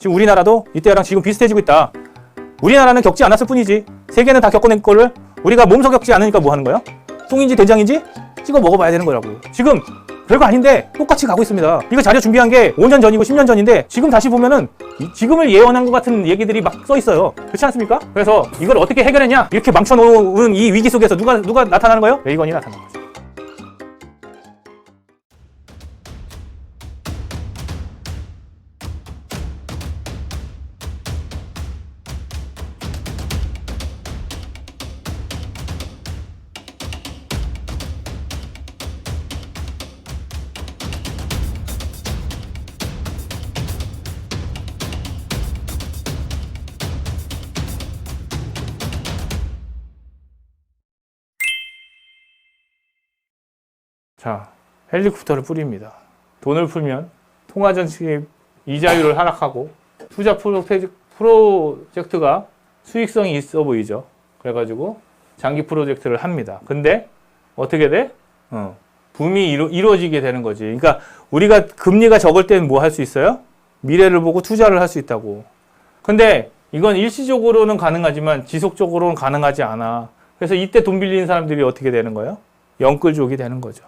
지금 우리나라도 이때랑 지금 비슷해지고 있다. 우리나라는 겪지 않았을 뿐이지. 세계는 다 겪어낸 거를 우리가 몸소 겪지 않으니까 뭐 하는 거야? 똥인지 된장인지 찍어 먹어봐야 되는 거라고. 지금 별거 아닌데 똑같이 가고 있습니다. 이거 자료 준비한 게 5년 전이고 10년 전인데 지금 다시 보면은 지금을 예언한 것 같은 얘기들이 막 써 있어요. 그렇지 않습니까? 그래서 이걸 어떻게 해결했냐? 이렇게 망쳐놓은 이 위기 속에서 누가 나타나는 거예요? 레이건이 나타나는 거죠. 자, 헬리콥터를 뿌립니다. 돈을 풀면 통화정책 이자율을 하락하고 투자 프로젝트가 수익성이 있어 보이죠. 그래가지고 장기 프로젝트를 합니다. 근데 어떻게 돼? 붐이 이루어지게 되는 거지. 그러니까 우리가 금리가 적을 때는 뭐 할 수 있어요? 미래를 보고 투자를 할 수 있다고. 근데 이건 일시적으로는 가능하지만 지속적으로는 가능하지 않아. 그래서 이때 돈 빌리는 사람들이 어떻게 되는 거예요? 영끌족이 되는 거죠.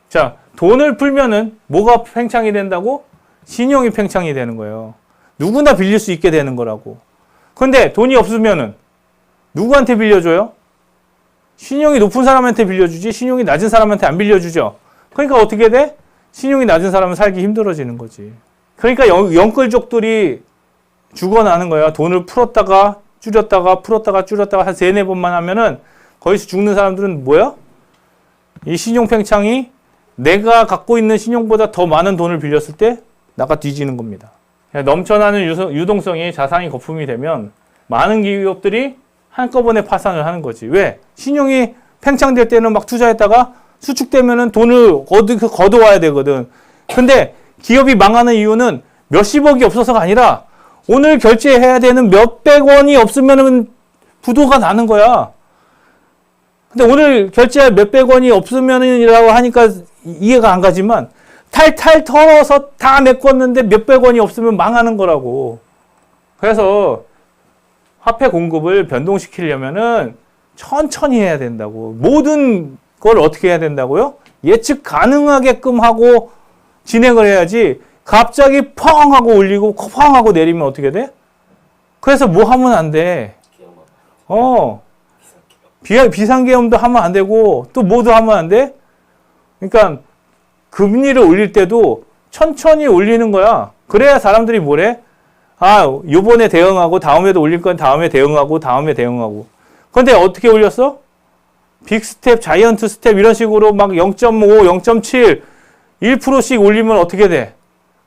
자, 돈을 풀면은 뭐가 팽창이 된다고? 신용이 팽창이 되는 거예요. 누구나 빌릴 수 있게 되는 거라고. 근데 돈이 없으면은 누구한테 빌려줘요? 신용이 높은 사람한테 빌려주지 신용이 낮은 사람한테 안 빌려주죠. 그러니까 어떻게 돼? 신용이 낮은 사람은 살기 힘들어지는 거지. 그러니까 영끌족들이 죽어나는 거야. 돈을 풀었다가 줄였다가 풀었다가 줄였다가 한 3-4번만 하면은 거기서 죽는 사람들은 뭐야? 이 신용 팽창이 내가 갖고 있는 신용보다 더 많은 돈을 빌렸을 때 나가 뒤지는 겁니다. 넘쳐나는 유동성이 자산이 거품이 되면 많은 기업들이 한꺼번에 파산을 하는 거지. 왜? 신용이 팽창될 때는 막 투자했다가 수축되면은 돈을 거둬와야 되거든. 근데 기업이 망하는 이유는 몇십억이 없어서가 아니라 오늘 결제해야 되는 몇백 원이 없으면은 부도가 나는 거야. 근데 오늘 결제할 몇백 원이 없으면이라고 하니까 이해가 안 가지만 탈탈 털어서 다 메꿨는데 몇백 원이 없으면 망하는 거라고. 그래서 화폐 공급을 변동시키려면은 천천히 해야 된다고. 모든 걸 어떻게 해야 된다고요? 예측 가능하게끔 하고 진행을 해야지 갑자기 펑 하고 올리고 펑 하고 내리면 어떻게 돼? 그래서 뭐 하면 안 돼? 비상계엄도 하면 안 되고 또 뭐도 하면 안 돼? 그러니까 금리를 올릴 때도 천천히 올리는 거야. 그래야 사람들이 뭐래? 아, 요번에 대응하고 다음에도 올릴 건 다음에 대응하고 다음에 대응하고. 근데 어떻게 올렸어? 빅스텝, 자이언트 스텝 이런 식으로 막 0.5, 0.7, 1%씩 올리면 어떻게 돼?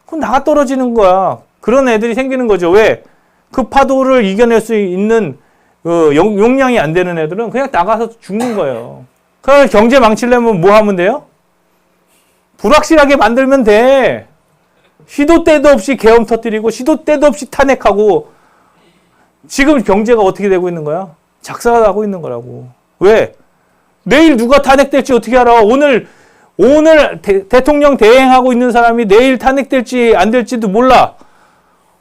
그럼 나가 떨어지는 거야. 그런 애들이 생기는 거죠. 왜? 그 파도를 이겨낼 수 있는 용량이 안 되는 애들은 그냥 나가서 죽는 거예요. 그럼 경제 망치려면 뭐 하면 돼요? 불확실하게 만들면 돼. 시도 때도 없이 계엄 터뜨리고 시도 때도 없이 탄핵하고. 지금 경제가 어떻게 되고 있는 거야? 작살나고 있는 거라고. 왜? 내일 누가 탄핵될지 어떻게 알아? 오늘 대통령 대행하고 있는 사람이 내일 탄핵될지 안 될지도 몰라.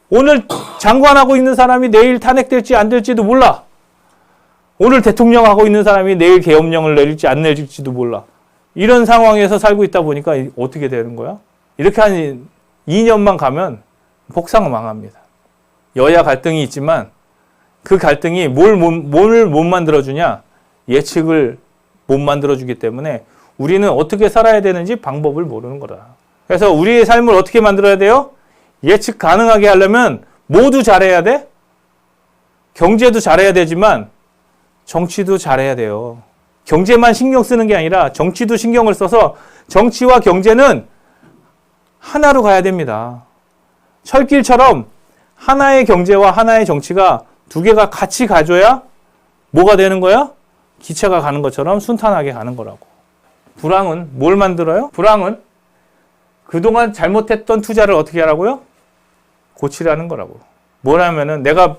오늘 장관하고 있는 사람이 내일 탄핵될지 안 될지도 몰라. 오늘 대통령하고 있는 사람이 내일 계엄령을 내릴지 안 내릴지도 몰라. 이런 상황에서 살고 있다 보니까 어떻게 되는 거야? 이렇게 한 2년만 가면 복상은 망합니다. 여야 갈등이 있지만 그 갈등이 뭘 못 만들어주냐? 예측을 못 만들어주기 때문에 우리는 어떻게 살아야 되는지 방법을 모르는 거다. 그래서 우리의 삶을 어떻게 만들어야 돼요? 예측 가능하게 하려면 모두 잘해야 돼? 경제도 잘해야 되지만 정치도 잘해야 돼요. 경제만 신경 쓰는 게 아니라 정치도 신경을 써서 정치와 경제는 하나로 가야 됩니다. 철길처럼 하나의 경제와 하나의 정치가 두 개가 같이 가줘야 뭐가 되는 거야? 기차가 가는 것처럼 순탄하게 가는 거라고. 불황은 뭘 만들어요? 불황은 그동안 잘못했던 투자를 어떻게 하라고요? 고치라는 거라고. 뭐라면은 내가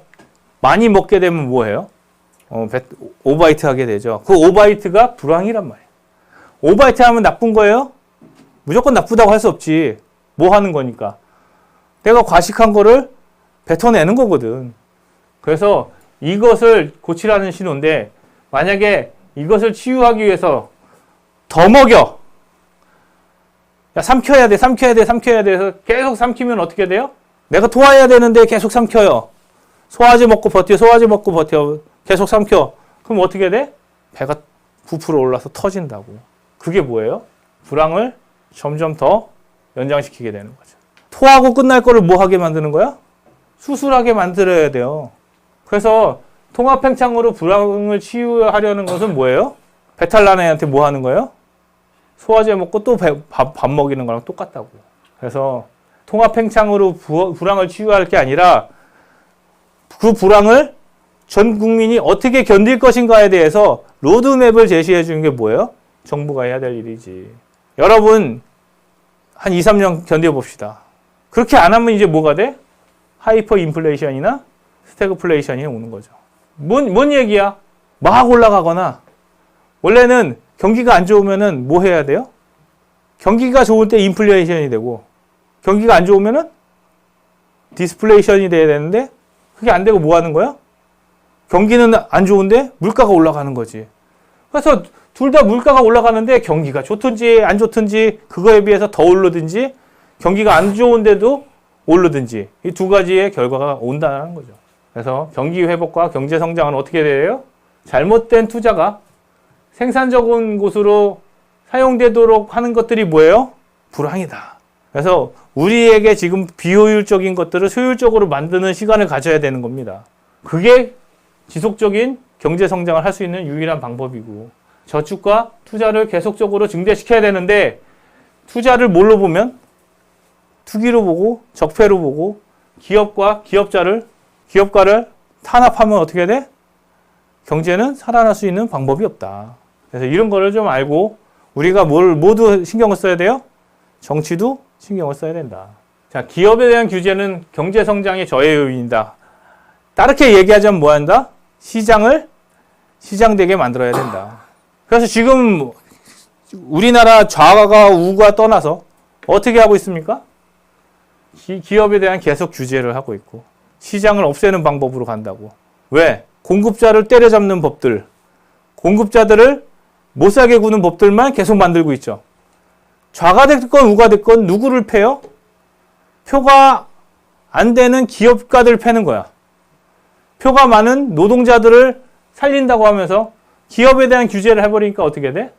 많이 먹게 되면 뭐예요? 오바이트 하게 되죠. 그 오바이트가 불황이란 말이에요. 오바이트 하면 나쁜 거예요? 무조건 나쁘다고 할 수 없지. 뭐 하는 거니까. 내가 과식한 거를 뱉어내는 거거든. 그래서 이것을 고치라는 신호인데 만약에 이것을 치유하기 위해서 더 먹여. 야, 삼켜야 돼, 삼켜야 돼, 삼켜야 돼 해서 계속 삼키면 어떻게 돼요? 내가 토해야 되는데 계속 삼켜요. 소화제 먹고 버텨, 소화제 먹고 버텨. 계속 삼켜. 그럼 어떻게 돼? 배가 부풀어 올라서 터진다고. 그게 뭐예요? 불황을 점점 더 연장시키게 되는 거죠. 토하고 끝날 거를 뭐 하게 만드는 거야? 수술하게 만들어야 돼요. 그래서 통합팽창으로 불황을 치유하려는 것은 뭐예요? 배탈 난 애한테 뭐 하는 거예요? 소화제 먹고 또 밥 먹이는 거랑 똑같다고. 그래서 통합팽창으로 불황을 치유할 게 아니라 그 불황을 전 국민이 어떻게 견딜 것인가에 대해서 로드맵을 제시해 주는 게 뭐예요? 정부가 해야 될 일이지. 여러분 한 2, 3년 견뎌봅시다. 그렇게 안 하면 이제 뭐가 돼? 하이퍼 인플레이션이나 스태그플레이션이 오는 거죠. 뭔 얘기야? 막 올라가거나 원래는 경기가 안 좋으면은 뭐 해야 돼요? 경기가 좋을 때 인플레이션이 되고 경기가 안 좋으면은 디스플레이션이 돼야 되는데 그게 안 되고 뭐 하는 거야? 경기는 안 좋은데 물가가 올라가는 거지. 그래서 둘 다 물가가 올라가는데 경기가 좋든지 안 좋든지 그거에 비해서 더 오르든지 경기가 안 좋은데도 오르든지 이 두 가지의 결과가 온다는 거죠. 그래서 경기 회복과 경제 성장은 어떻게 돼요? 잘못된 투자가 생산적인 곳으로 사용되도록 하는 것들이 뭐예요? 불황이다. 그래서 우리에게 지금 비효율적인 것들을 효율적으로 만드는 시간을 가져야 되는 겁니다. 그게 지속적인 경제 성장을 할 수 있는 유일한 방법이고 저축과 투자를 계속적으로 증대시켜야 되는데 투자를 뭘로 보면? 투기로 보고 적폐로 보고 기업과 기업가를 탄압하면 어떻게 돼? 경제는 살아날 수 있는 방법이 없다. 그래서 이런 거를 좀 알고 우리가 모두 신경을 써야 돼요? 정치도 신경을 써야 된다. 자, 기업에 대한 규제는 경제 성장의 저해 요인이다. 다르게 얘기하자면 뭐 한다? 시장을 시장되게 만들어야 된다. 그래서 지금 우리나라 좌가 우가 떠나서 어떻게 하고 있습니까? 기업에 대한 계속 규제를 하고 있고 시장을 없애는 방법으로 간다고. 왜? 공급자를 때려잡는 법들, 공급자들을 못 사게 구는 법들만 계속 만들고 있죠. 좌가 됐건 우가 됐건 누구를 패요? 표가 안 되는 기업가들 패는 거야. 표가 많은 노동자들을 살린다고 하면서 기업에 대한 규제를 해버리니까 어떻게 돼?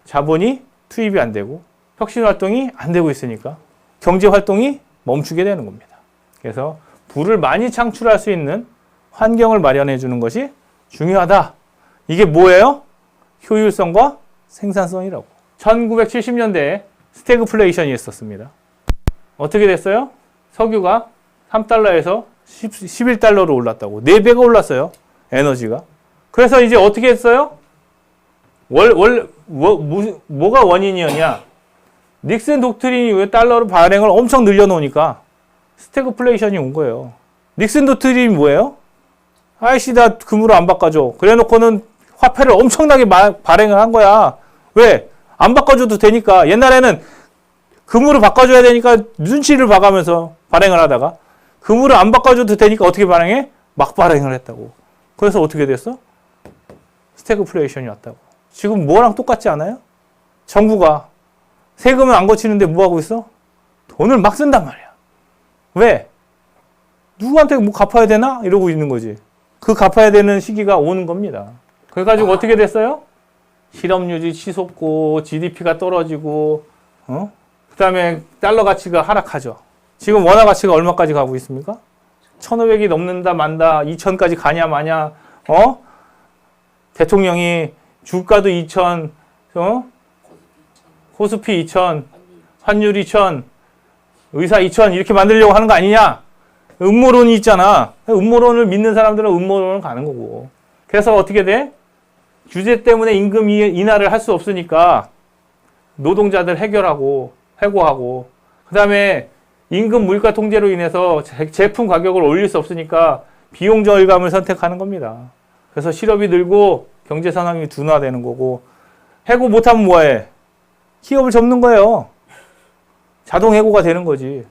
자본이 투입이 안 되고 혁신 활동이 안 되고 있으니까 경제 활동이 멈추게 되는 겁니다. 그래서 부를 많이 창출할 수 있는 환경을 마련해 주는 것이 중요하다. 이게 뭐예요? 효율성과 생산성이라고. 1970년대에 스태그플레이션이 있었습니다. 어떻게 됐어요? 석유가 3달러에서 11달러로 올랐다고. 4배가 올랐어요. 에너지가. 그래서 이제 어떻게 했어요? 뭐가 원인이었냐? 닉슨 독트린이 왜 달러로 발행을 엄청 늘려놓으니까 스태그플레이션이 온 거예요. 닉슨 독트린이 뭐예요? 아이씨, 나 금으로 안 바꿔줘. 그래 놓고는 화폐를 엄청나게 발행을 한 거야. 왜? 안 바꿔줘도 되니까. 옛날에는 금으로 바꿔줘야 되니까 눈치를 봐가면서 발행을 하다가 금으로 안 바꿔줘도 되니까 어떻게 발행해? 막 발행을 했다고. 그래서 어떻게 됐어? 스태그플레이션이 왔다고. 지금 뭐랑 똑같지 않아요? 정부가 세금을 안 거치는데 뭐 하고 있어? 돈을 막 쓴단 말이야. 왜? 누구한테 뭐 갚아야 되나? 이러고 있는 거지. 그 갚아야 되는 시기가 오는 겁니다. 그래가지고 어떻게 됐어요? 실업률이 치솟고 GDP가 떨어지고 그 다음에 달러 가치가 하락하죠. 지금 원화 가치가 얼마까지 가고 있습니까? 1,500이 넘는다 만다 2,000까지 가냐 마냐 대통령이 주가도 2,000 코스피 2,000 환율 2,000 의사 2,000 이렇게 만들려고 하는 거 아니냐? 음모론이 있잖아. 음모론을 믿는 사람들은 음모론을 가는 거고. 그래서 어떻게 돼? 규제 때문에 임금 인하를 할 수 없으니까 노동자들 해결하고 해고하고 그 다음에 임금 물가 통제로 인해서 제품 가격을 올릴 수 없으니까 비용 절감을 선택하는 겁니다. 그래서 실업이 늘고 경제 상황이 둔화되는 거고 해고 못하면 뭐해? 기업을 접는 거예요. 자동 해고가 되는 거지.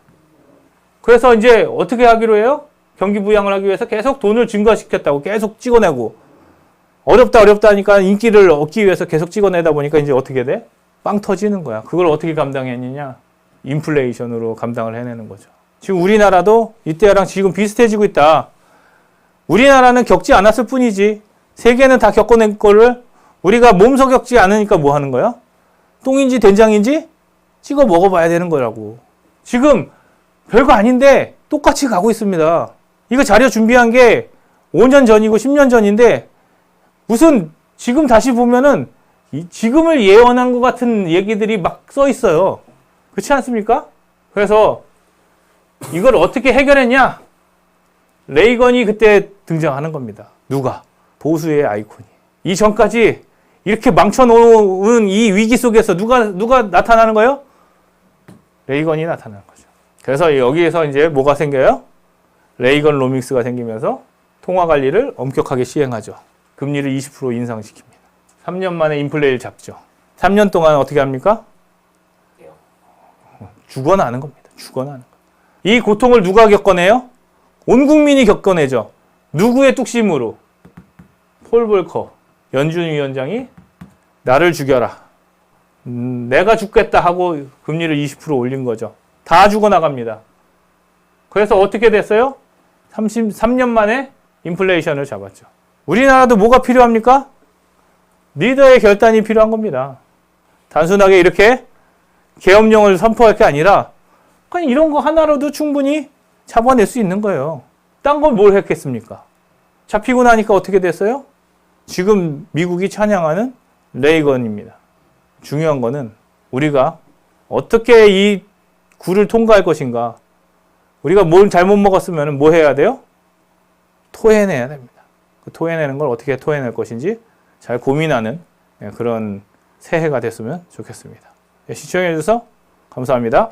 그래서 이제 어떻게 하기로 해요? 경기 부양을 하기 위해서 계속 돈을 증가시켰다고 계속 찍어내고 어렵다 하니까 인기를 얻기 위해서 계속 찍어내다 보니까 이제 어떻게 돼? 빵 터지는 거야. 그걸 어떻게 감당했느냐? 인플레이션으로 감당을 해내는 거죠. 지금 우리나라도 이때랑 지금 비슷해지고 있다. 우리나라는 겪지 않았을 뿐이지 세계는 다 겪어낸 거를 우리가 몸소 겪지 않으니까 뭐 하는 거야? 똥인지 된장인지 찍어 먹어봐야 되는 거라고. 지금 별거 아닌데 똑같이 가고 있습니다. 이거 자료 준비한 게 5년 전이고 10년 전인데 무슨 지금 다시 보면은 지금을 예언한 것 같은 얘기들이 막 써 있어요. 그렇지 않습니까? 그래서 이걸 어떻게 해결했냐? 레이건이 그때 등장하는 겁니다. 누가? 보수의 아이콘이. 이전까지 이렇게 망쳐놓은 이 위기 속에서 누가 나타나는 거예요? 레이건이 나타나는 거죠. 그래서 여기에서 이제 뭐가 생겨요? 레이건 로믹스가 생기면서 통화 관리를 엄격하게 시행하죠. 금리를 20% 인상시킵니다. 3년 만에 인플레를 잡죠. 3년 동안 어떻게 합니까? 죽어나는 겁니다. 죽어나는 거. 이 고통을 누가 겪어내요? 온 국민이 겪어내죠. 누구의 뚝심으로? 폴 볼커, 연준 위원장이 나를 죽여라. 내가 죽겠다 하고 금리를 20% 올린 거죠. 다 죽어나갑니다. 그래서 어떻게 됐어요? 33년 만에 인플레이션을 잡았죠. 우리나라도 뭐가 필요합니까? 리더의 결단이 필요한 겁니다. 단순하게 이렇게 계엄령을 선포할 게 아니라 그냥 이런 거 하나로도 충분히 잡아낼 수 있는 거예요. 딴 건 뭘 했겠습니까? 잡히고 나니까 어떻게 됐어요? 지금 미국이 찬양하는 레이건입니다. 중요한 거는 우리가 어떻게 이 굴을 통과할 것인가. 우리가 뭘 잘못 먹었으면 뭐 해야 돼요? 토해내야 됩니다. 그 토해내는 걸 어떻게 토해낼 것인지 잘 고민하는 그런 새해가 됐으면 좋겠습니다. 시청해 주셔서 감사합니다.